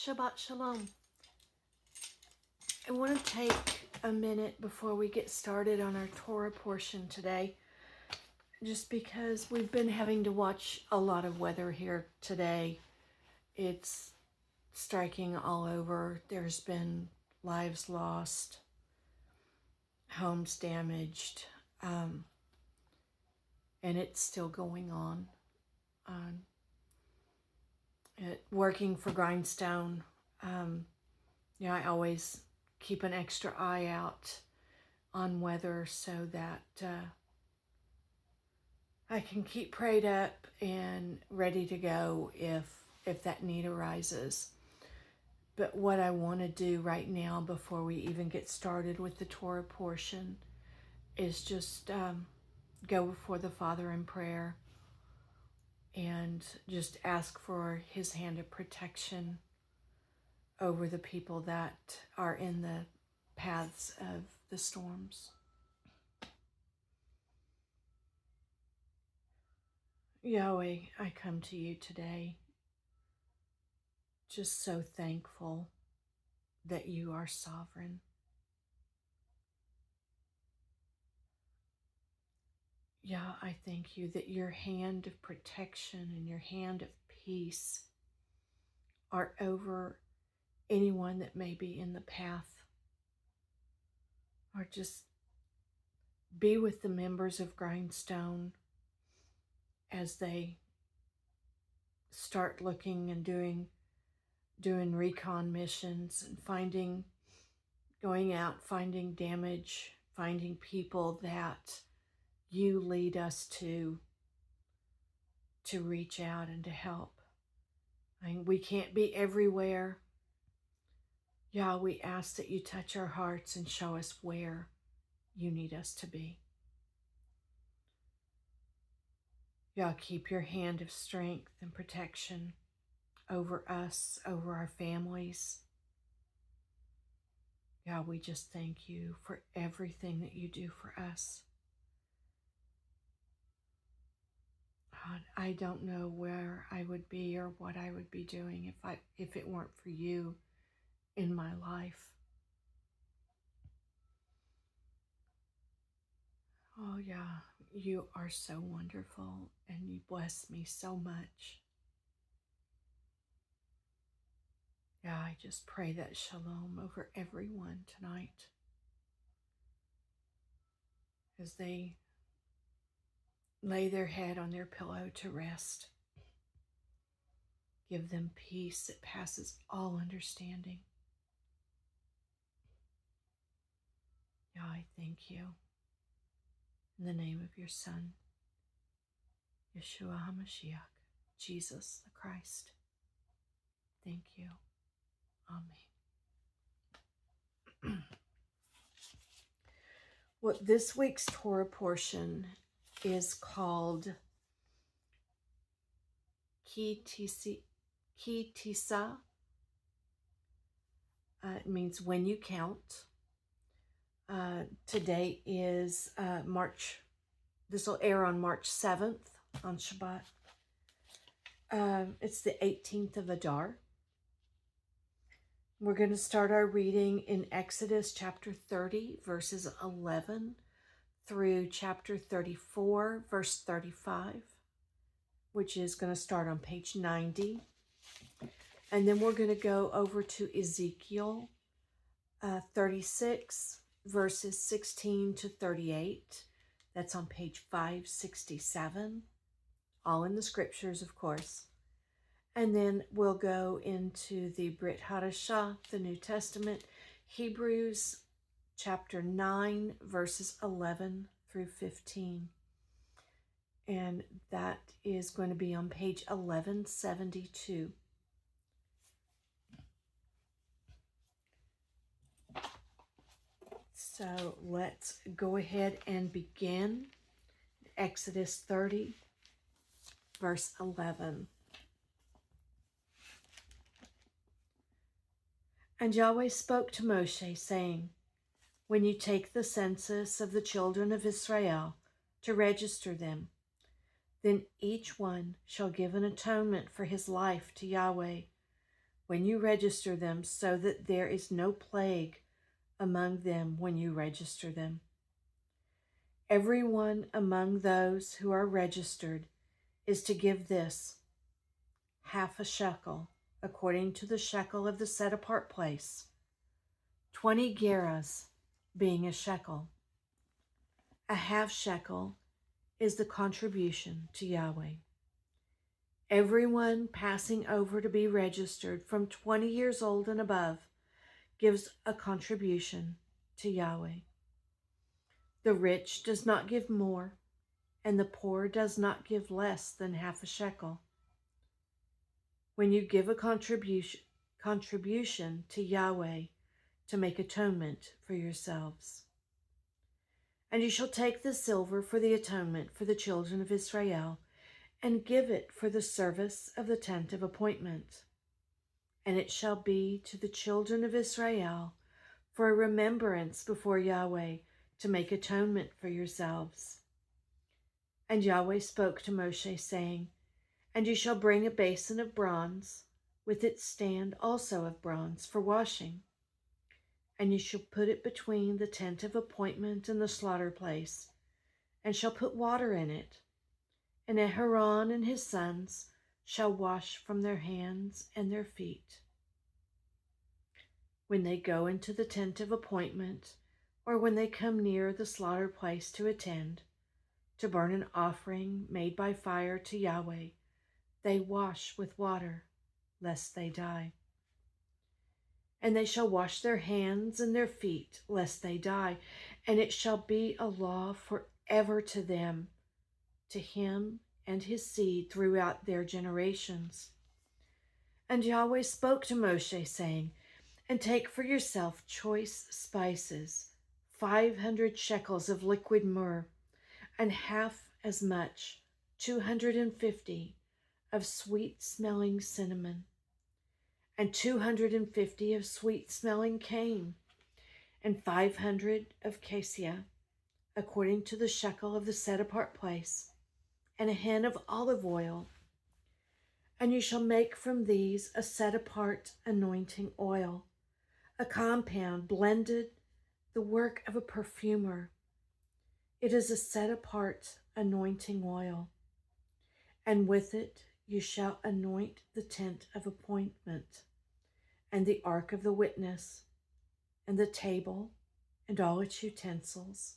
Shabbat Shalom. I want to take a minute before we get started on our Torah portion today, just because we've been having to watch a lot of weather here today. It's striking all over. There's been lives lost, homes damaged, and it's still going on. Working for Grindstone, I always keep an extra eye out on weather so that I can keep prayed up and ready to go if that need arises. But what I want to do right now before we even get started with the Torah portion is just go before the Father in prayer and just ask for His hand of protection over the people that are in the paths of the storms. Yahweh, I come to you today just so thankful that you are sovereign. Yah, I thank you that your hand of protection and your hand of peace are over anyone that may be in the path, or just be with the members of Grindstone as they start looking and doing recon missions and going out, finding damage, finding people that you lead us to reach out and to help. I mean, we can't be everywhere. Yah, we ask that you touch our hearts and show us where you need us to be. Yah, keep your hand of strength and protection over us, over our families. Yah, we just thank you for everything that you do for us. God, I don't know where I would be or what I would be doing if it weren't for you in my life. Oh yeah, you are so wonderful and you bless me so much. Yeah, I just pray that shalom over everyone tonight as they lay their head on their pillow to rest. Give them peace that passes all understanding. Yeah, I thank you. In the name of your Son, Yeshua HaMashiach, Jesus the Christ. Thank you. Amen. Well, this week's Torah portion is called Ki Tisa. It means when you count. Today is March. This will air on March 7th on Shabbat. It's the 18th of Adar. We're going to start our reading in Exodus chapter 30, verses 11 through chapter 34, verse 35, which is going to start on page 90. And then we're going to go over to Ezekiel 36, verses 16 to 38. That's on page 567. All in the scriptures, of course. And then we'll go into the Brit Hadashah, the New Testament, Hebrews chapter 9, verses 11 through 15. And that is going to be on page 1172. So let's go ahead and begin. Exodus 30, verse 11. And Yahweh spoke to Moshe, saying, when you take the census of the children of Israel to register them, then each one shall give an atonement for his life to Yahweh when you register them, so that there is no plague among them when you register them. Everyone among those who are registered is to give this, half a shekel, according to the shekel of the set-apart place, 20 gerahs being a shekel. A half shekel is the contribution to Yahweh. Everyone passing over to be registered from 20 years old and above gives a contribution to Yahweh. The rich does not give more, and the poor does not give less than half a shekel. When you give a contribution to Yahweh to make atonement for yourselves. And you shall take the silver for the atonement for the children of Israel, and give it for the service of the tent of appointment. And it shall be to the children of Israel for a remembrance before Yahweh, to make atonement for yourselves. And Yahweh spoke to Moshe, saying, And you shall bring a basin of bronze, with its stand also of bronze, for washing. And you shall put it between the tent of appointment and the slaughter place, and shall put water in it. And Aaron and his sons shall wash from their hands and their feet. When they go into the tent of appointment, or when they come near the slaughter place to attend, to burn an offering made by fire to Yahweh, they wash with water, lest they die. And they shall wash their hands and their feet, lest they die. And it shall be a law forever to them, to him and his seed throughout their generations. And Yahweh spoke to Moshe, saying, And take for yourself choice spices, 500 shekels of liquid myrrh, and half as much, 250, of sweet-smelling cinnamon, and 250 of sweet-smelling cane, and 500 of cassia, according to the shekel of the set-apart place, and a hin of olive oil. And you shall make from these a set-apart anointing oil, a compound blended, the work of a perfumer. It is a set-apart anointing oil. And with it you shall anoint the tent of appointment, and the ark of the witness, and the table, and all its utensils,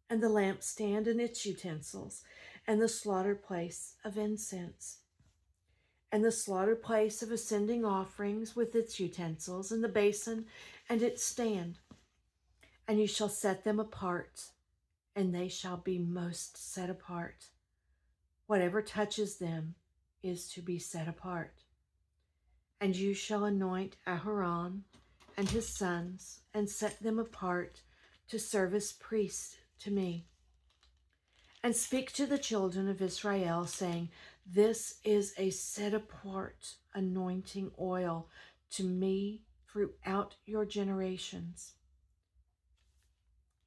and the lampstand and its utensils, and the slaughter place of incense, and the slaughter place of ascending offerings with its utensils, and the basin and its stand. And you shall set them apart, and they shall be most set apart. Whatever touches them is to be set apart. And you shall anoint Aaron and his sons, and set them apart to serve as priests to me. And speak to the children of Israel, saying, This is a set-apart anointing oil to me throughout your generations.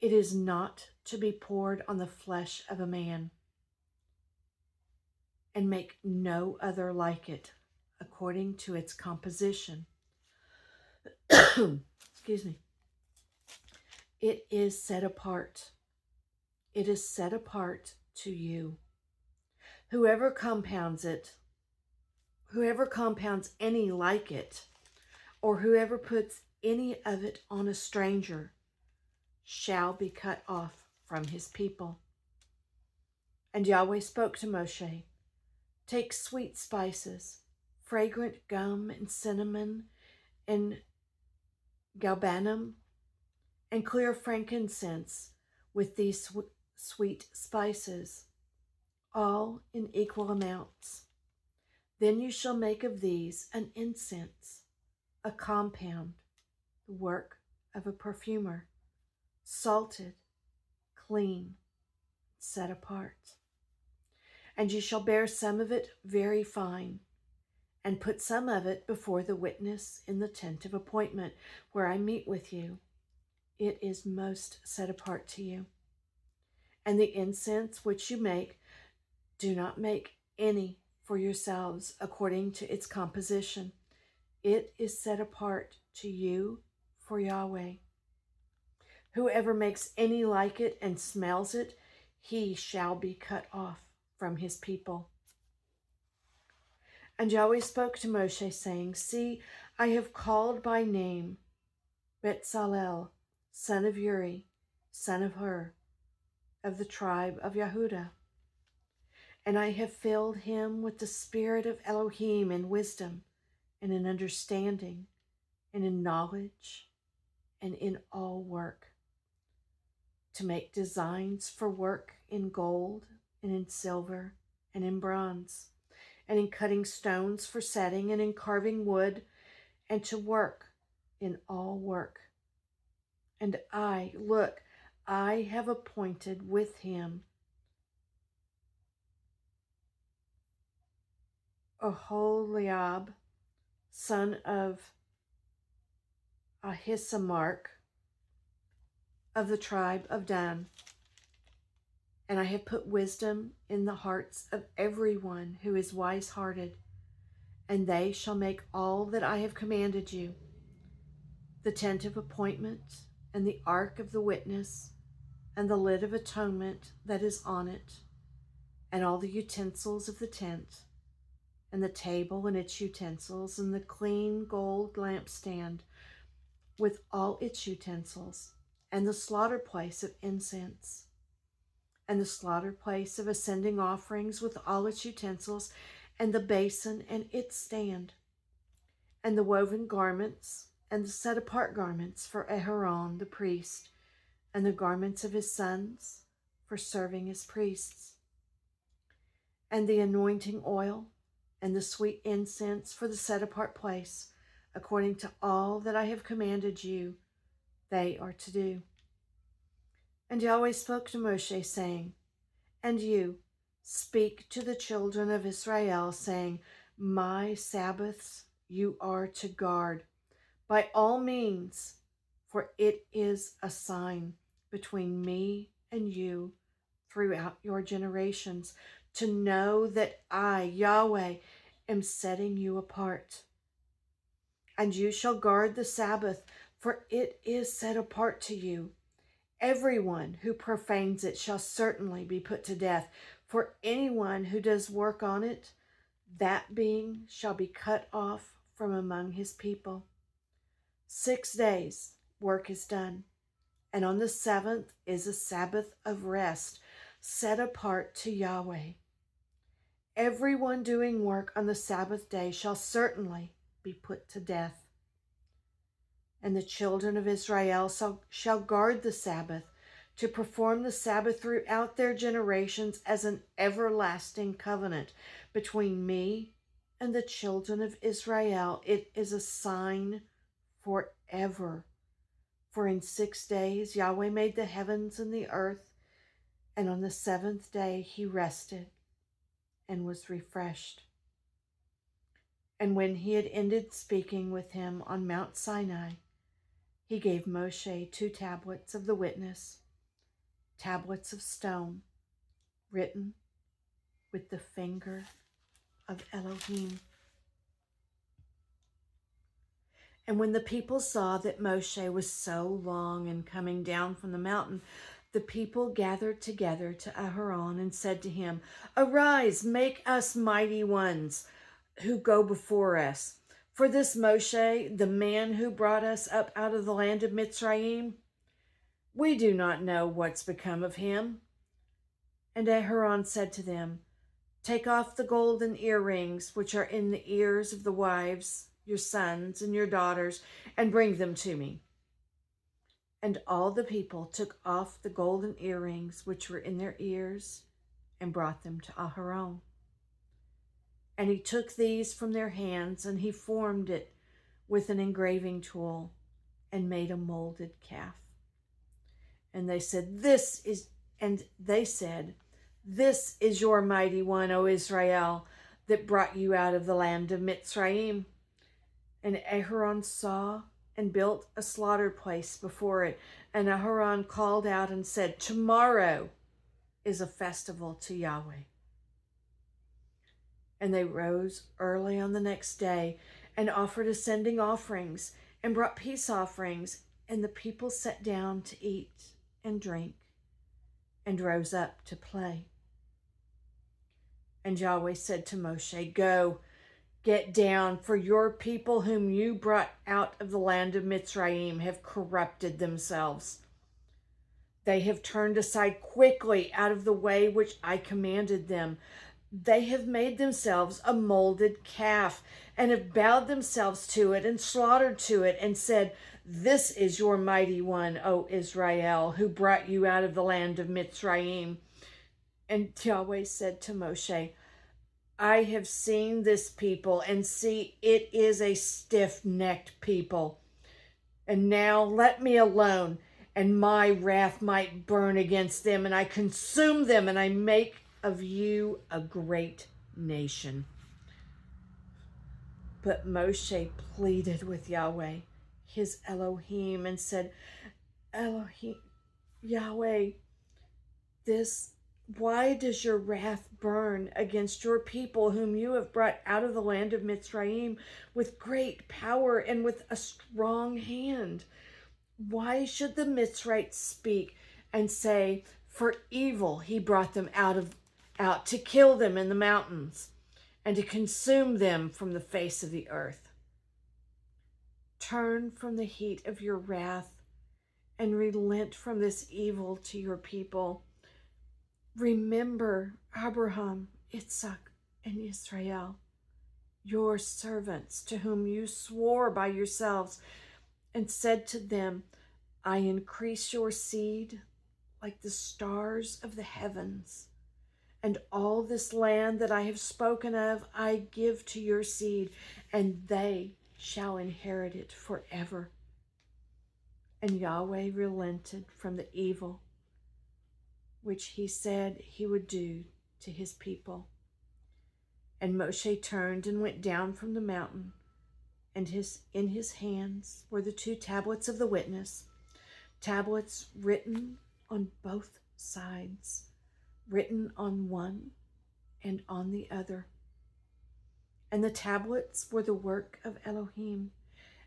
It is not to be poured on the flesh of a man, and make no other like it, according to its composition. Excuse me. It is set apart. It is set apart to you. Whoever compounds any like it, or whoever puts any of it on a stranger, shall be cut off from his people. And Yahweh spoke to Moshe, Take sweet spices, fragrant gum and cinnamon and galbanum, and clear frankincense with these sweet spices, all in equal amounts. Then you shall make of these an incense, a compound, the work of a perfumer, salted, clean, set apart. And you shall bear some of it very fine, and put some of it before the witness in the tent of appointment, where I meet with you. It is most set apart to you. And the incense which you make, do not make any for yourselves according to its composition. it is set apart to you for Yahweh. Whoever makes any like it and smells it, he shall be cut off from his people. And Yahweh spoke to Moshe, saying, See, I have called by name Betzalel, son of Uri, son of Hur, of the tribe of Yehudah. And I have filled him with the spirit of Elohim in wisdom and in understanding and in knowledge and in all work, to make designs for work in gold and in silver and in bronze, and in cutting stones for setting and in carving wood, and to work in all work. And I, look, I have appointed with him Aholiab, son of Ahisamark, of the tribe of Dan. And I have put wisdom in the hearts of everyone who is wise-hearted, and they shall make all that I have commanded you: the tent of appointment, and the ark of the witness, and the lid of atonement that is on it, and all the utensils of the tent, and the table and its utensils, and the clean gold lampstand with all its utensils, and the slaughter place of incense, and the slaughter place of ascending offerings with all its utensils, and the basin and its stand, and the woven garments, and the set-apart garments for Aharon the priest, and the garments of his sons for serving as priests, and the anointing oil, and the sweet incense for the set-apart place, according to all that I have commanded you, they are to do. And Yahweh spoke to Moshe, saying, And you, speak to the children of Israel, saying, My Sabbaths you are to guard by all means, for it is a sign between me and you throughout your generations, to know that I, Yahweh, am setting you apart. And you shall guard the Sabbath, for it is set apart to you. Everyone who profanes it shall certainly be put to death, for anyone who does work on it, that being shall be cut off from among his people. 6 days work is done, and on the 7th is a Sabbath of rest, set apart to Yahweh. Everyone doing work on the Sabbath day shall certainly be put to death. And the children of Israel shall guard the Sabbath, to perform the Sabbath throughout their generations as an everlasting covenant between me and the children of Israel. It is a sign forever. For in 6 days Yahweh made the heavens and the earth, and on the 7th day he rested and was refreshed. And when he had ended speaking with him on Mount Sinai, he gave Moshe 2 tablets of the witness, tablets of stone, written with the finger of Elohim. And when the people saw that Moshe was so long in coming down from the mountain, the people gathered together to Aharon and said to him, Arise, make us mighty ones who go before us. For this Moshe, the man who brought us up out of the land of Mitzrayim, we do not know what's become of him. And Aharon said to them, Take off the golden earrings which are in the ears of the wives, your sons and your daughters, and bring them to me. And all the people took off the golden earrings which were in their ears and brought them to Aharon. And he took these from their hands, and he formed it with an engraving tool and made a molded calf. And they said, This is your mighty one, O Israel, that brought you out of the land of Mitzrayim. And Aharon saw and built a slaughter place before it. And Aharon called out and said, Tomorrow is a festival to Yahweh. And they rose early on the next day and offered ascending offerings and brought peace offerings. And the people sat down to eat and drink and rose up to play. And Yahweh said to Moshe, "Go, get down, for your people whom you brought out of the land of Mitzrayim have corrupted themselves. They have turned aside quickly out of the way which I commanded them. They have made themselves a molded calf and have bowed themselves to it and slaughtered to it and said, 'This is your mighty one, O Israel, who brought you out of the land of Mitzrayim.'" And Yahweh said to Moshe, "I have seen this people, and see, it is a stiff-necked people. And now let me alone, and my wrath might burn against them, and I consume them, and I make of you a great nation." But Moshe pleaded with Yahweh, his Elohim, and said, "Elohim, Yahweh, why does your wrath burn against your people whom you have brought out of the land of Mitzrayim with great power and with a strong hand? Why should the Mitzrites speak and say, 'For evil he brought them out to kill them in the mountains and to consume them from the face of the earth'? Turn from the heat of your wrath and relent from this evil to your people. Remember Abraham, Isaac, and Israel, your servants, to whom you swore by yourselves and said to them, 'I increase your seed like the stars of the heavens, and all this land that I have spoken of I give to your seed, and they shall inherit it forever.' And Yahweh relented from the evil which he said he would do to his people. And Moshe turned and went down from the mountain, and in his hands were the 2 tablets of the witness, tablets written on both sides, written on one and on the other. And the tablets were the work of Elohim,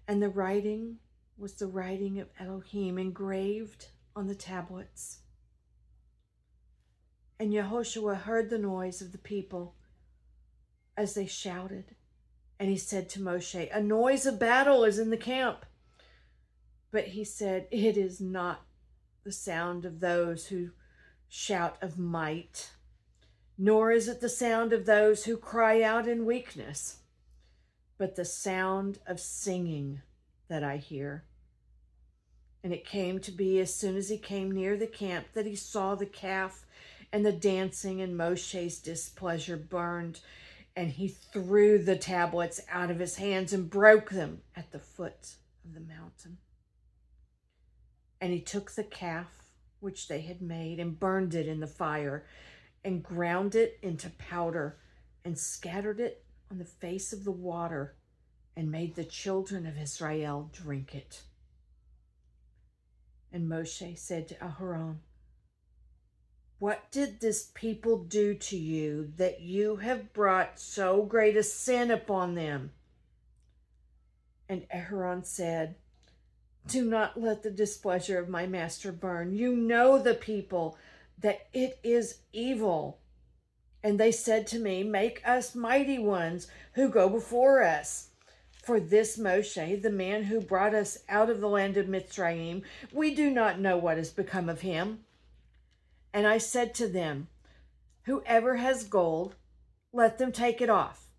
and the writing was the writing of Elohim engraved on the tablets. And Yehoshua heard the noise of the people as they shouted. And he said to Moshe, "A noise of battle is in the camp." But he said, "It is not the sound of those who shout of might, nor is it the sound of those who cry out in weakness, but the sound of singing that I hear." And it came to be, as soon as he came near the camp, that he saw the calf and the dancing, and Moshe's displeasure burned, and he threw the tablets out of his hands and broke them at the foot of the mountain. And he took the calf which they had made and burned it in the fire and ground it into powder and scattered it on the face of the water and made the children of Israel drink it. And Moshe said to Aharon, "What did this people do to you that you have brought so great a sin upon them?" And Aharon said, "Do not let the displeasure of my master burn. You know the people, that it is evil. And they said to me, 'Make us mighty ones who go before us.' For this Moshe, the man who brought us out of the land of Mitzrayim, we do not know what has become of him." And I said to them, "Whoever has gold, let them take it off."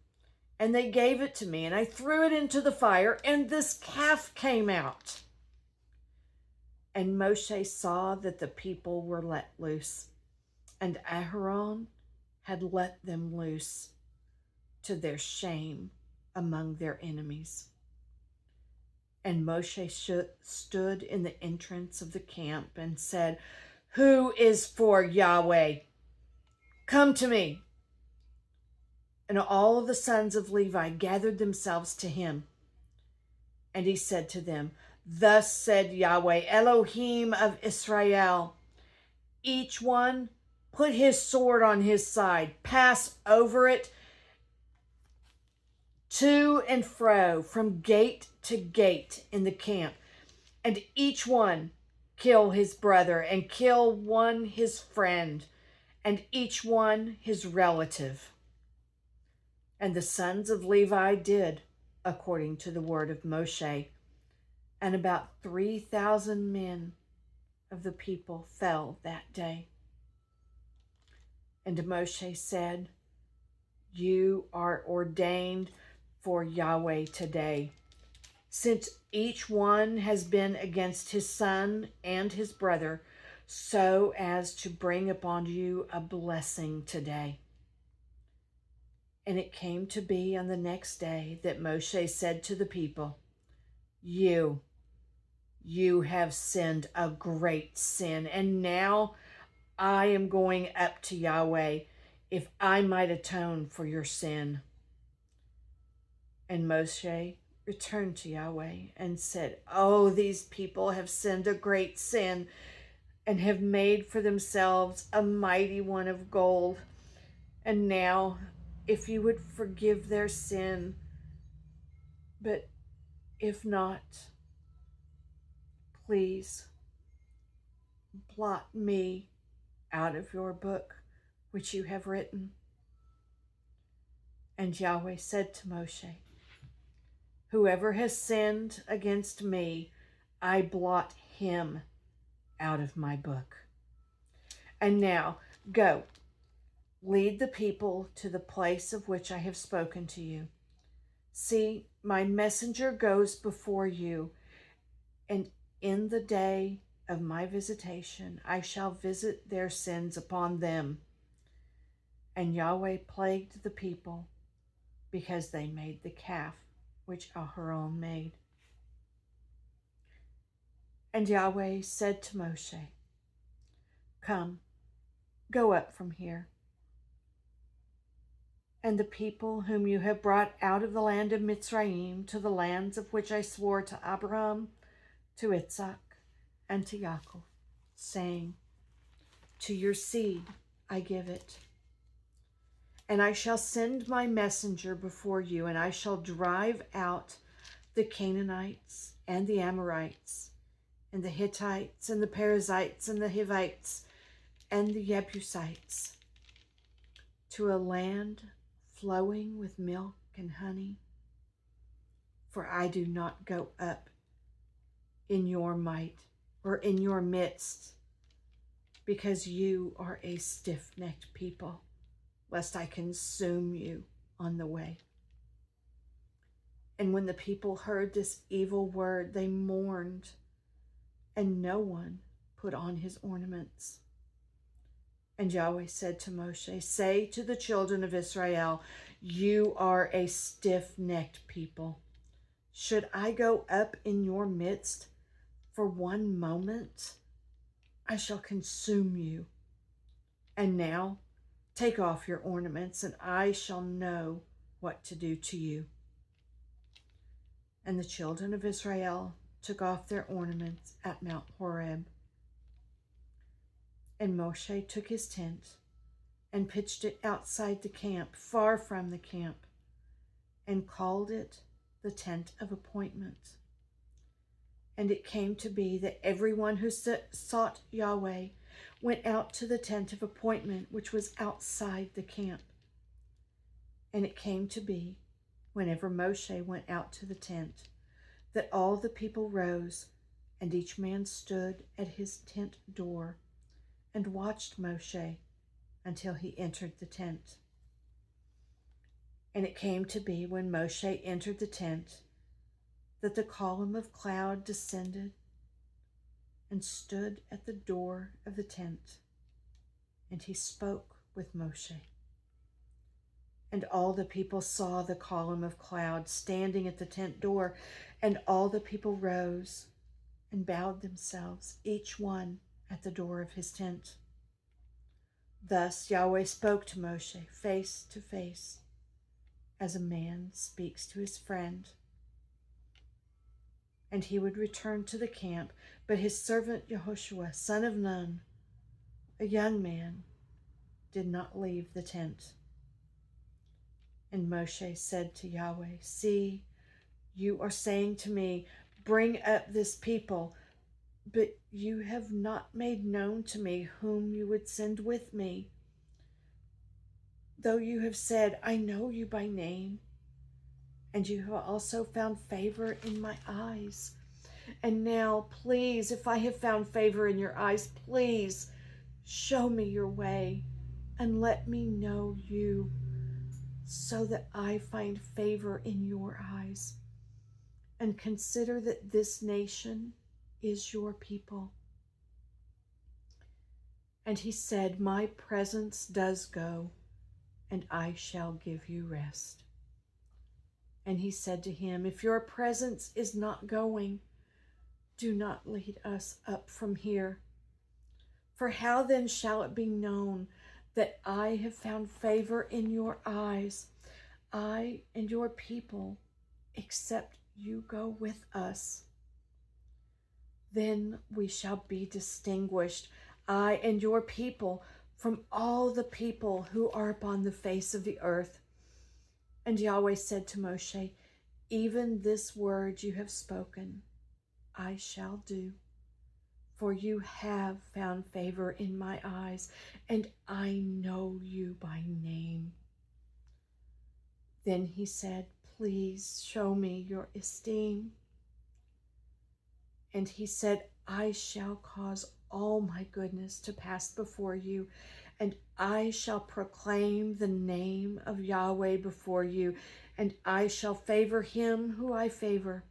And they gave it to me, and I threw it into the fire, and this calf came out. And Moshe saw that the people were let loose, and Aharon had let them loose to their shame among their enemies. And Moshe stood in the entrance of the camp and said, "Who is for Yahweh? Come to me." And all of the sons of Levi gathered themselves to him. And he said to them, "Thus said Yahweh, Elohim of Israel, each one put his sword on his side, pass over it to and fro, from gate to gate in the camp, and each one kill his brother, and kill one his friend, and each one his relative. And the sons of Levi did according to the word of Moshe, and about 3,000 men of the people fell that day. And Moshe said, "You are ordained for Yahweh today, since each one has been against his son and his brother, so as to bring upon you a blessing today." And it came to be on the next day that Moshe said to the people, You have sinned a great sin, and now I am going up to Yahweh, if I might atone for your sin. And Moshe returned to Yahweh and said, Oh, these people have sinned a great sin, and have made for themselves a mighty one of gold. And now, if you would forgive their sin, but if not, please blot me out of your book which you have written. And Yahweh said to Moshe, Whoever has sinned against me, I blot him out of my book. And now go, lead the people to the place of which I have spoken to you. See, my messenger goes before you, and in the day of my visitation I shall visit their sins upon them. And Yahweh plagued the people because they made the calf which Aharon made. And Yahweh said to Moshe, Come, go up from here. And the people whom you have brought out of the land of Mitzrayim to the lands of which I swore to Abraham, to Isaac, and to Jacob, saying, To your seed I give it. And I shall send my messenger before you, and I shall drive out the Canaanites and the Amorites, and the Hittites, and the Perizzites, and the Hivites, and the Jebusites, to a land flowing with milk and honey. For I do not go up in your might or in your midst, because you are a stiff-necked people, lest I consume you on the way. And when the people heard this evil word, they mourned, and no one put on his ornaments. And Yahweh said to Moshe, Say to the children of Israel, You are a stiff-necked people. Should I go up in your midst for one moment? I shall consume you. And now take off your ornaments, and I shall know what to do to you. And the children of Israel took off their ornaments at Mount Horeb. And Moshe took his tent and pitched it outside the camp, far from the camp, and called it the tent of appointment. And it came to be that everyone who sought Yahweh went out to the tent of appointment, which was outside the camp. And it came to be, whenever Moshe went out to the tent, that all the people rose, and each man stood at his tent door and watched Moshe until he entered the tent. And it came to be, when Moshe entered the tent, that the column of cloud descended and stood at the door of the tent, and he spoke with Moshe. And all the people saw the column of cloud standing at the tent door, and all the people rose and bowed themselves, each one at the door of his tent. Thus Yahweh spoke to Moshe face to face, as a man speaks to his friend. And he would return to the camp, but his servant Yehoshua, son of Nun, a young man, did not leave the tent. And Moshe said to Yahweh, see, you are saying to me, bring up this people, but you have not made known to me whom you would send with me. Though you have said, I know you by name, and you have also found favor in my eyes. And now, please, if I have found favor in your eyes, please show me your way and let me know you, so that I find favor in your eyes. And consider that this nation is your people. And he said, my presence does go, and I shall give you rest. And he said to him, if your presence is not going, do not lead us up from here. For how then shall it be known that I have found favor in your eyes, I and your people, except you go with us? Then we shall be distinguished, I and your people, from all the people who are upon the face of the earth. And Yahweh said to Moshe, even this word you have spoken, I shall do. For you have found favor in my eyes, and I know you by name. Then he said, please show me your esteem. And he said, I shall cause all my goodness to pass before you, and I shall proclaim the name of Yahweh before you, and I shall favor him who I favor,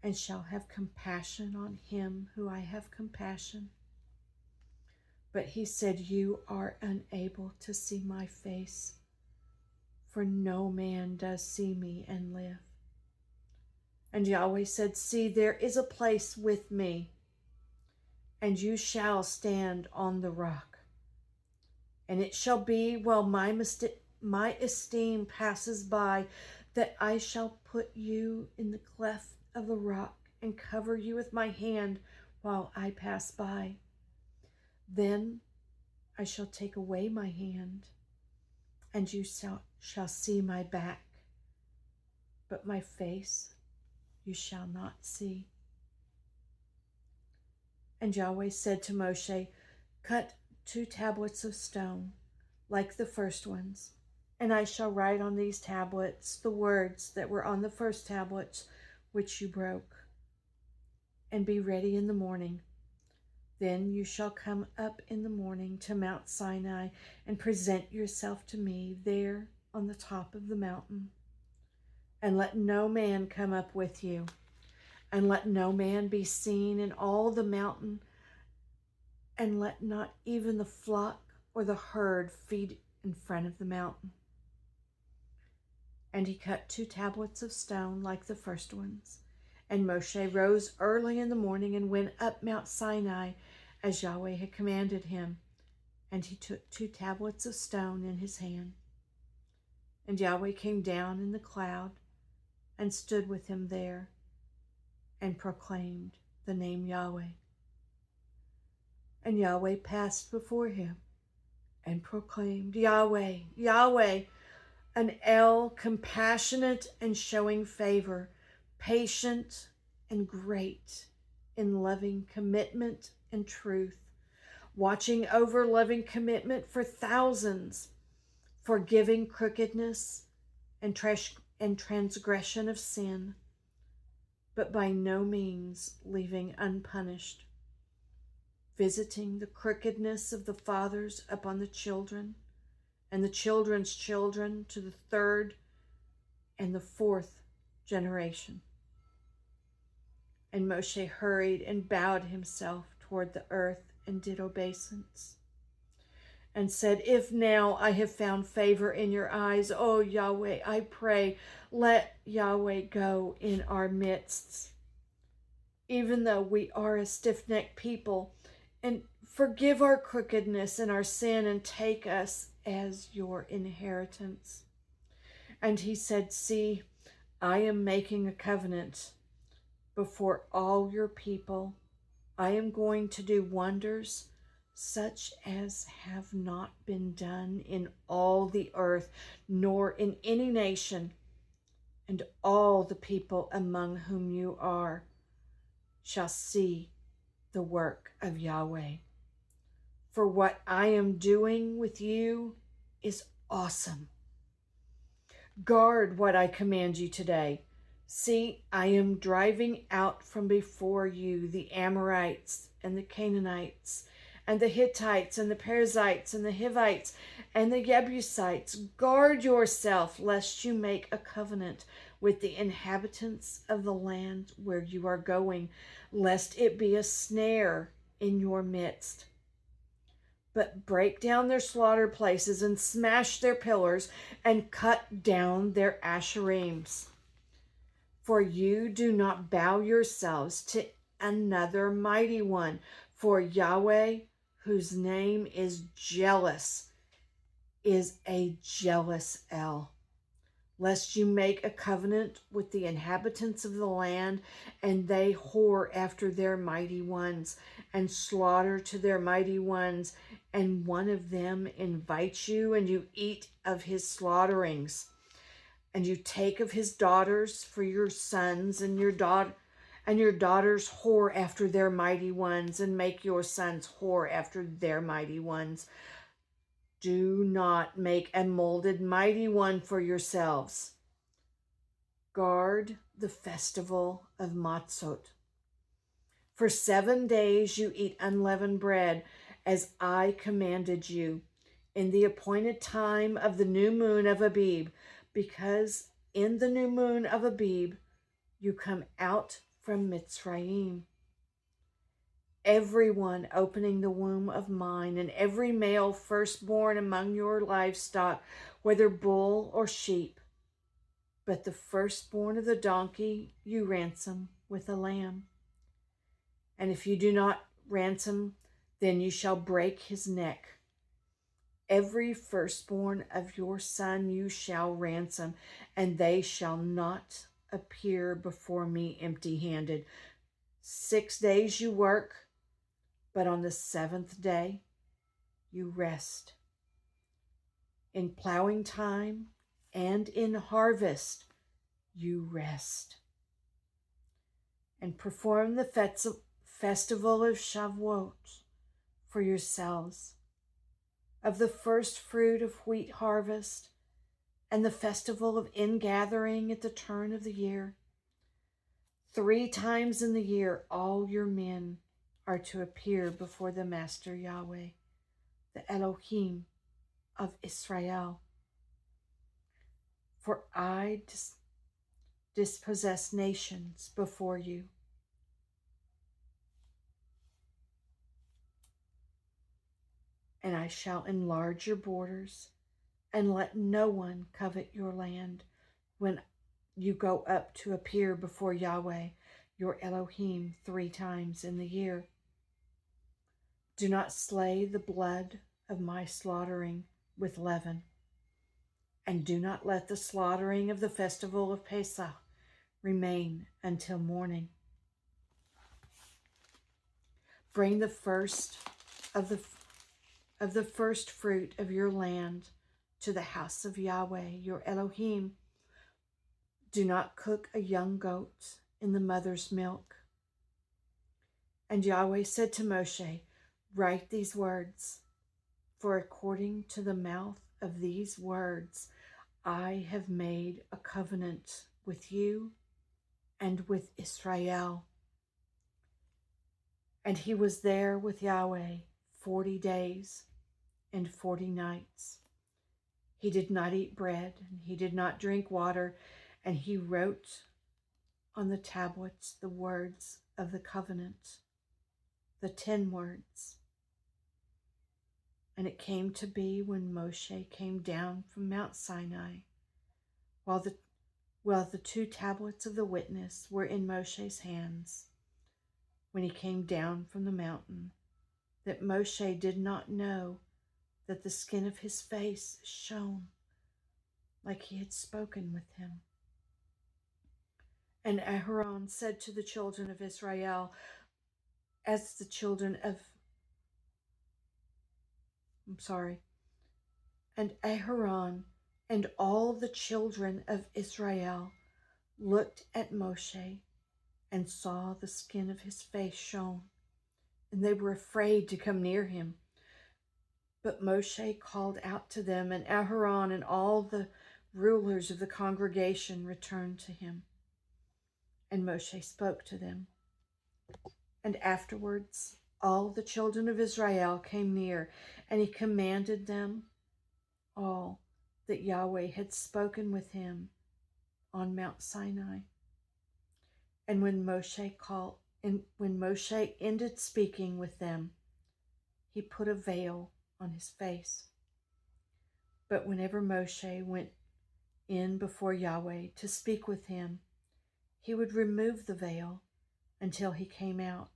and shall have compassion on him who I have compassion. But he said, you are unable to see my face, for no man does see me and live. And Yahweh said, see, there is a place with me, and you shall stand on the rock. And it shall be, while my esteem passes by, that I shall put you in the cleft of the rock and cover you with my hand while I pass by. Then I shall take away my hand, and you shall see my back, but my face you shall not see. And Yahweh said to Moshe, cut 2 tablets of stone, like the first ones, and I shall write on these tablets the words that were on the first tablets, which you broke. And be ready in the morning. Then you shall come up in the morning to Mount Sinai and present yourself to me there on the top of the mountain. And let no man come up with you, and let no man be seen in all the mountain, and let not even the flock or the herd feed in front of the mountain. And he cut 2 tablets of stone like the first ones. And Moshe rose early in the morning and went up Mount Sinai as Yahweh had commanded him. And he took 2 tablets of stone in his hand. And Yahweh came down in the cloud and stood with him there and proclaimed the name Yahweh. And Yahweh passed before him and proclaimed, Yahweh, Yahweh, an El, compassionate and showing favor, patient and great in loving commitment and truth, watching over loving commitment for thousands, forgiving crookedness and transgression of sin, but by no means leaving unpunished, visiting the crookedness of the fathers upon the children, and the children's children to the 3rd and the 4th generation. And Moshe hurried and bowed himself toward the earth and did obeisance, and said, if now I have found favor in your eyes, O Yahweh, I pray, let Yahweh go in our midst, even though we are a stiff-necked people, and forgive our crookedness and our sin, and take us as your inheritance. And he said, see, I am making a covenant before all your people. I am going to do wonders such as have not been done in all the earth, nor in any nation, and all the people among whom you are shall see the work of Yahweh. For what I am doing with you is awesome. Guard what I command you today. See, I am driving out from before you the Amorites and the Canaanites and the Hittites and the Perizzites and the Hivites and the Jebusites. Guard yourself lest you make a covenant with the inhabitants of the land where you are going, lest it be a snare in your midst. But break down their slaughter places and smash their pillars and cut down their asherim. For you do not bow yourselves to another mighty one, for Yahweh, whose name is jealous, is a jealous El. Lest you make a covenant with the inhabitants of the land, and they whore after their mighty ones, and slaughter to their mighty ones, and one of them invites you, and you eat of his slaughterings, and you take of his daughters for your sons, and your daughters whore after their mighty ones, and make your sons whore after their mighty ones. Do not make a molded mighty one for yourselves. Guard the festival of Matzot. For 7 days you eat unleavened bread, as I commanded you, in the appointed time of the new moon of Abib, because in the new moon of Abib you come out from Mitzrayim. Everyone opening the womb of mine, and every male firstborn among your livestock, whether bull or sheep, but the firstborn of the donkey you ransom with a lamb. And if you do not ransom, then you shall break his neck. Every firstborn of your son you shall ransom, and they shall not appear before me empty-handed. 6 days you work, but on the 7th day you rest. In plowing time and in harvest you rest. And perform the festival of Shavuot for yourselves, of the first fruit of wheat harvest, and the festival of ingathering at the turn of the year. 3 times in the year all your men are to appear before the Master Yahweh, the Elohim of Israel. For I dispossess nations before you, and I shall enlarge your borders, and let no one covet your land when you go up to appear before Yahweh, your Elohim, 3 times in the year. Do not slay the blood of my slaughtering with leaven, and do not let the slaughtering of the festival of Pesach remain until morning. Bring the first of the first fruit of your land to the house of Yahweh, your Elohim. Do not cook a young goat in the mother's milk. And Yahweh said to Moshe, write these words, for according to the mouth of these words, I have made a covenant with you and with Israel. And he was there with Yahweh 40 days and 40 nights. He did not eat bread, and he did not drink water, and he wrote on the tablets the words of the covenant, the 10 words. And it came to be when Moshe came down from Mount Sinai, while the 2 tablets of the witness were in Moshe's hands, when he came down from the mountain, that Moshe did not know that the skin of his face shone like he had spoken with him. And Aharon said to the children of Israel, as the children of And Aharon and all the children of Israel looked at Moshe and saw the skin of his face shone, and they were afraid to come near him. But Moshe called out to them, and Aharon and all the rulers of the congregation returned to him. And Moshe spoke to them. And afterwards all the children of Israel came near, and he commanded them all that Yahweh had spoken with him on Mount Sinai. And when Moshe ended speaking with them, he put a veil on his face. But whenever Moshe went in before Yahweh to speak with him, he would remove the veil until he came out.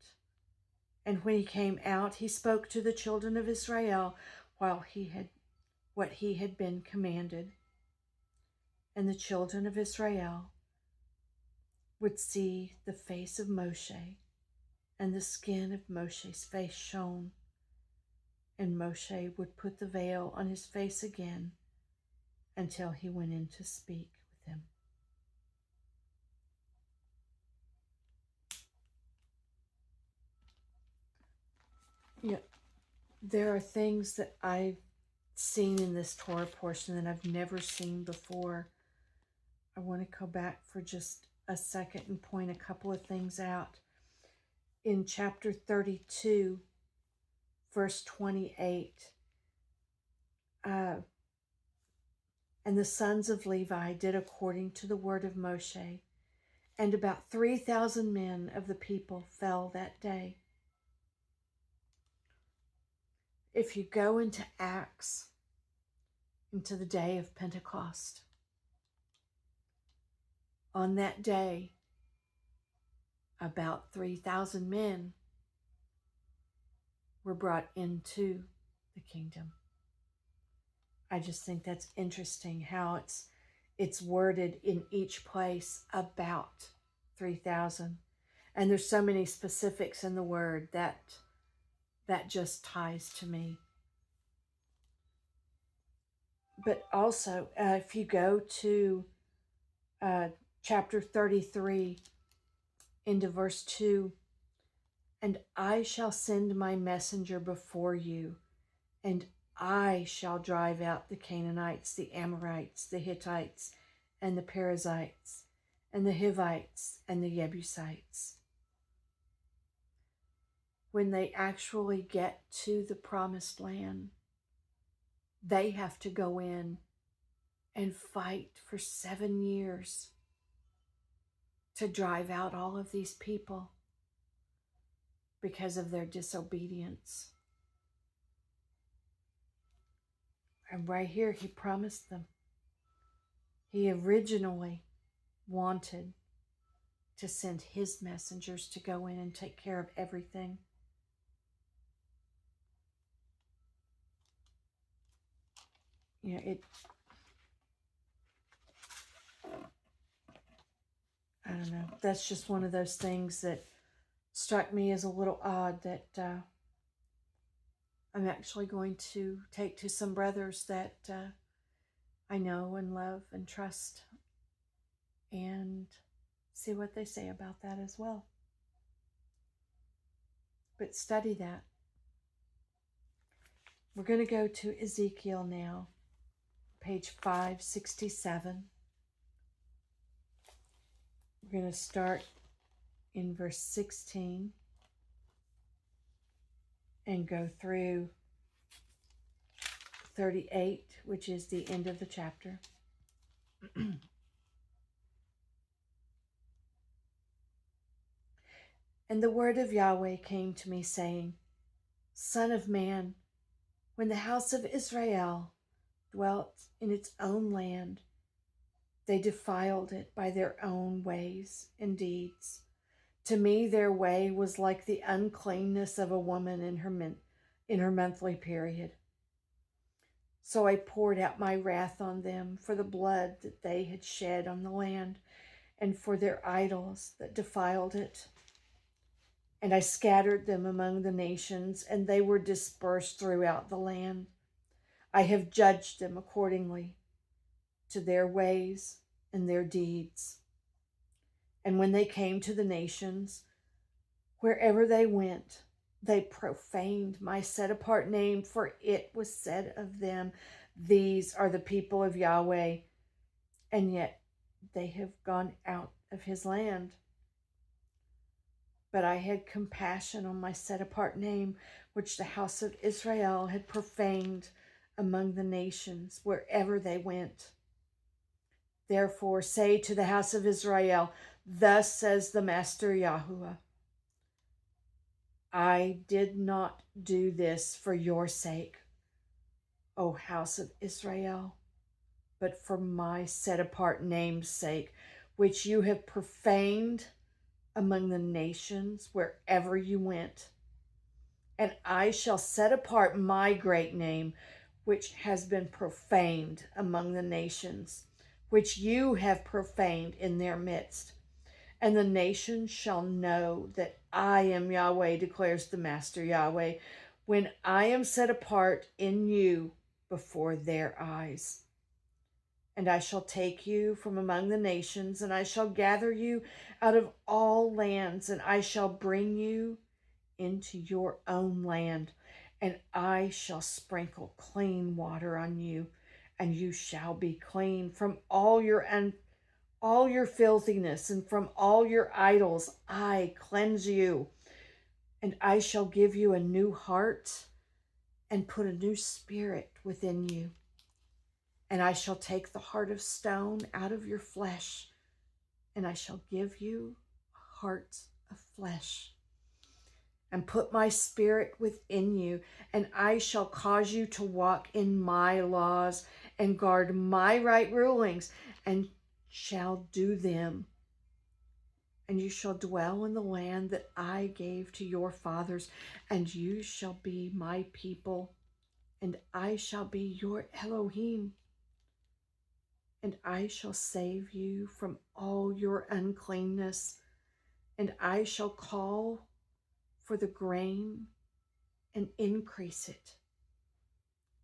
And when he came out, he spoke to the children of Israel what he had been commanded. And the children of Israel would see the face of Moshe, and the skin of Moshe's face shone. And Moshe would put the veil on his face again until he went in to speak with him. Yeah, there are things that I've seen in this Torah portion that I've never seen before. I want to go back for just a second and point a couple of things out. In chapter 32, verse 28, and the sons of Levi did according to the word of Moshe, and about 3,000 men of the people fell that day. If you go into Acts, into the day of Pentecost, on that day, about 3,000 men were brought into the kingdom. I just think that's interesting how it's worded in each place about 3,000. And there's so many specifics in the word that just ties to me. But also, if you go to chapter 33 into verse 2, and I shall send my messenger before you, and I shall drive out the Canaanites, the Amorites, the Hittites, and the Perizzites, and the Hivites, and the Jebusites. When they actually get to the promised land, they have to go in and fight for 7 years to drive out all of these people because of their disobedience. And right here, he promised them. He originally wanted to send his messengers to go in and take care of everything. You know, I don't know. That's just one of those things that struck me as a little odd, that I'm actually going to take to some brothers that I know and love and trust, and see what they say about that as well. But study that. We're going to go to Ezekiel now, page 567. We're going to start in verse 16 and go through 38, which is the end of the chapter. And the word of Yahweh came to me, saying, Son of man, when the house of Israel dwelt in its own land, they defiled it by their own ways and deeds. To me, their way was like the uncleanness of a woman in her monthly period. So I poured out my wrath on them for the blood that they had shed on the land, and for their idols that defiled it. And I scattered them among the nations, and they were dispersed throughout the land. I have judged them accordingly to their ways and their deeds. And when they came to the nations, wherever they went, they profaned my set apart name, for it was said of them, these are the people of Yahweh, and yet they have gone out of his land. But I had compassion on my set apart name, which the house of Israel had profaned among the nations wherever they went. Therefore say to the house of Israel, thus says the Master Yahuwah, I did not do this for your sake, O house of Israel, but for my set apart name's sake, which you have profaned among the nations wherever you went. And I shall set apart my great name, which has been profaned among the nations, which you have profaned in their midst. And the nations shall know that I am Yahweh, declares the Master Yahweh, when I am set apart in you before their eyes. And I shall take you from among the nations, and I shall gather you out of all lands, and I shall bring you into your own land, and I shall sprinkle clean water on you, and you shall be clean from all your filthiness, and from all your idols I cleanse you. And I shall give you a new heart and put a new spirit within you. And I shall take the heart of stone out of your flesh, and I shall give you a heart of flesh, and put my spirit within you, and I shall cause you to walk in my laws and guard my right rulings, and shall do them. And you shall dwell in the land that I gave to your fathers, and you shall be my people, and I shall be your Elohim. And I shall save you from all your uncleanness, and I shall call for the grain and increase it.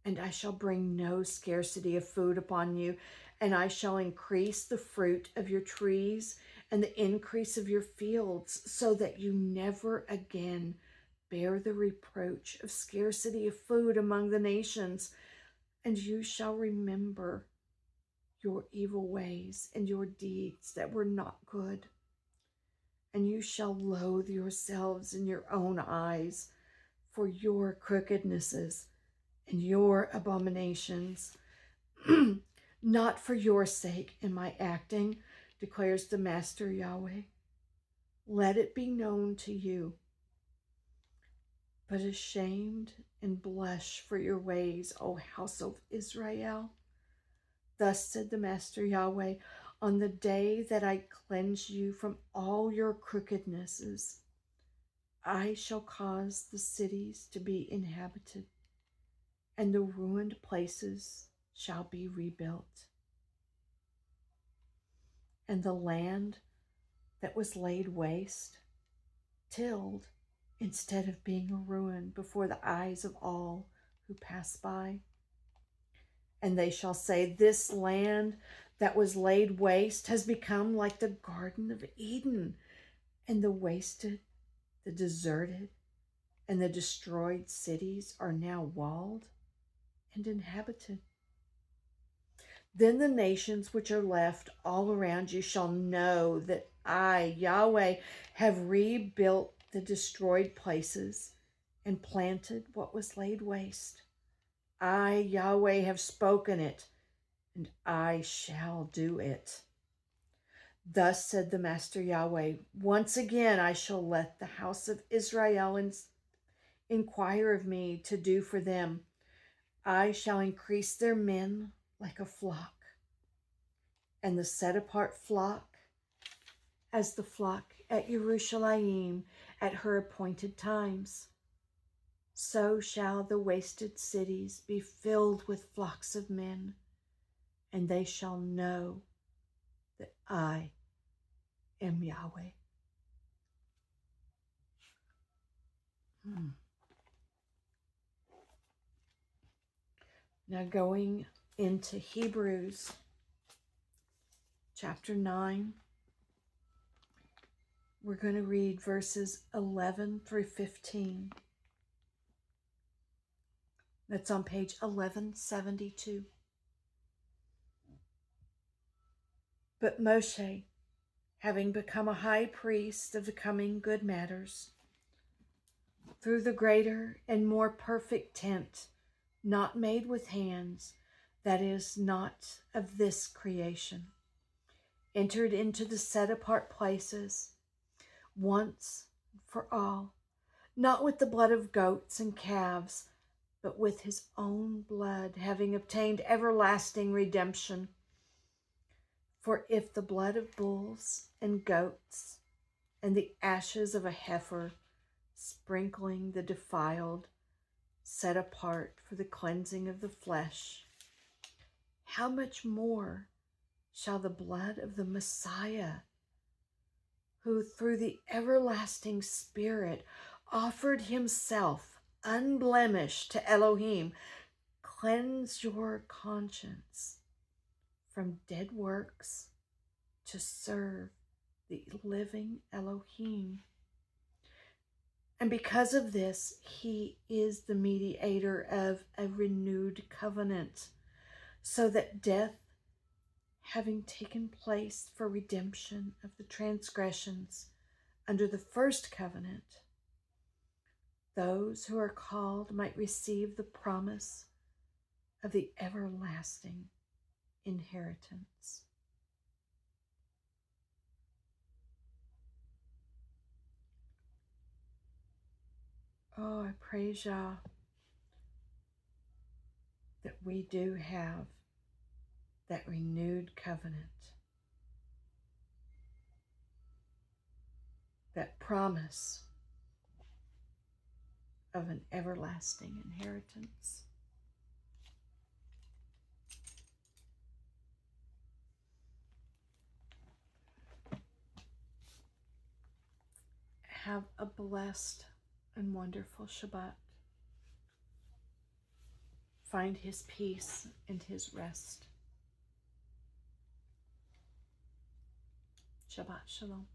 And I shall bring no scarcity of food upon you, and I shall increase the fruit of your trees and the increase of your fields, so that you never again bear the reproach of scarcity of food among the nations. And you shall remember your evil ways and your deeds that were not good. And you shall loathe yourselves in your own eyes for your crookednesses and your abominations. Not for your sake am I acting, declares the Master Yahweh. Let it be known to you. But ashamed and blush for your ways, O house of Israel. Thus said the Master Yahweh, on the day that I cleanse you from all your crookednesses, I shall cause the cities to be inhabited, and the ruined places shall be rebuilt. And the land that was laid waste, tilled, instead of being a ruin before the eyes of all who pass by. And they shall say, this land that was laid waste has become like the Garden of Eden, and the wasted, the deserted, and the destroyed cities are now walled and inhabited. Then the nations which are left all around you shall know that I, Yahweh, have rebuilt the destroyed places and planted what was laid waste. I, Yahweh, have spoken it, and I shall do it. Thus said the Master Yahweh, once again I shall let the house of Israel inquire of me to do for them. I shall increase their men like a flock, and the set apart flock as the flock at Jerusalem at her appointed times. So shall the wasted cities be filled with flocks of men, and they shall know that I am Yahweh. Now going into Hebrews chapter 9, we're going to read verses 11 through 15. That's on page 1172. But Moshe, having become a high priest of the coming good matters, through the greater and more perfect tent, not made with hands, that is, not of this creation, entered into the set-apart places once for all, not with the blood of goats and calves, but with his own blood, having obtained everlasting redemption. For if the blood of bulls and goats and the ashes of a heifer, sprinkling the defiled, set apart for the cleansing of the flesh, how much more shall the blood of the Messiah, who through the everlasting Spirit offered himself unblemished to Elohim, cleanse your conscience from dead works to serve the living Elohim. And because of this, he is the mediator of a renewed covenant, so that death, having taken place for redemption of the transgressions under the first covenant, those who are called might receive the promise of the everlasting inheritance. Oh, I praise Yah that we do have that renewed covenant, that promise of an everlasting inheritance. Have a blessed and wonderful Shabbat. Find his peace and his rest. Shabbat Shalom.